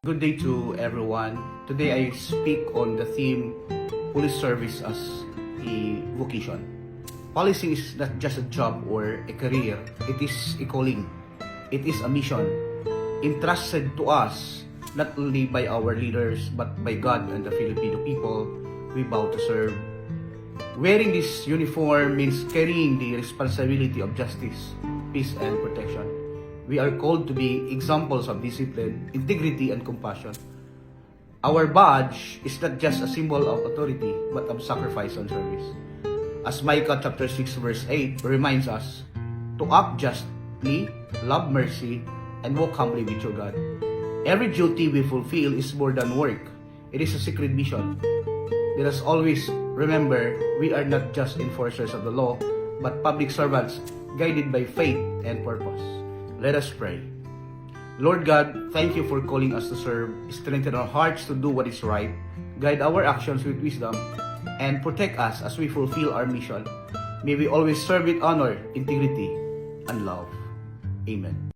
Good day to everyone. Today I speak on the theme Police Service as a Vocation. Policing is not just a job or a career, it is a calling. It is a mission entrusted to us not only by our leaders but by God and the Filipino people we vow to serve. Wearing this uniform means carrying the responsibility of justice, peace, and protection. We are called to be examples of discipline, integrity, and compassion. Our badge is not just a symbol of authority, but of sacrifice and service. As Micah chapter 6 verse 8 reminds us, to act justly, love mercy, and walk humbly with your God. Every duty we fulfill is more than work. It is a sacred mission. Let us always remember, we are not just enforcers of the law, but public servants guided by faith and purpose. Let us pray. Lord God, thank you for calling us to serve. Strengthen our hearts to do what is right. Guide our actions with wisdom, and protect us as we fulfill our mission. May we always serve with honor, integrity, and love. Amen.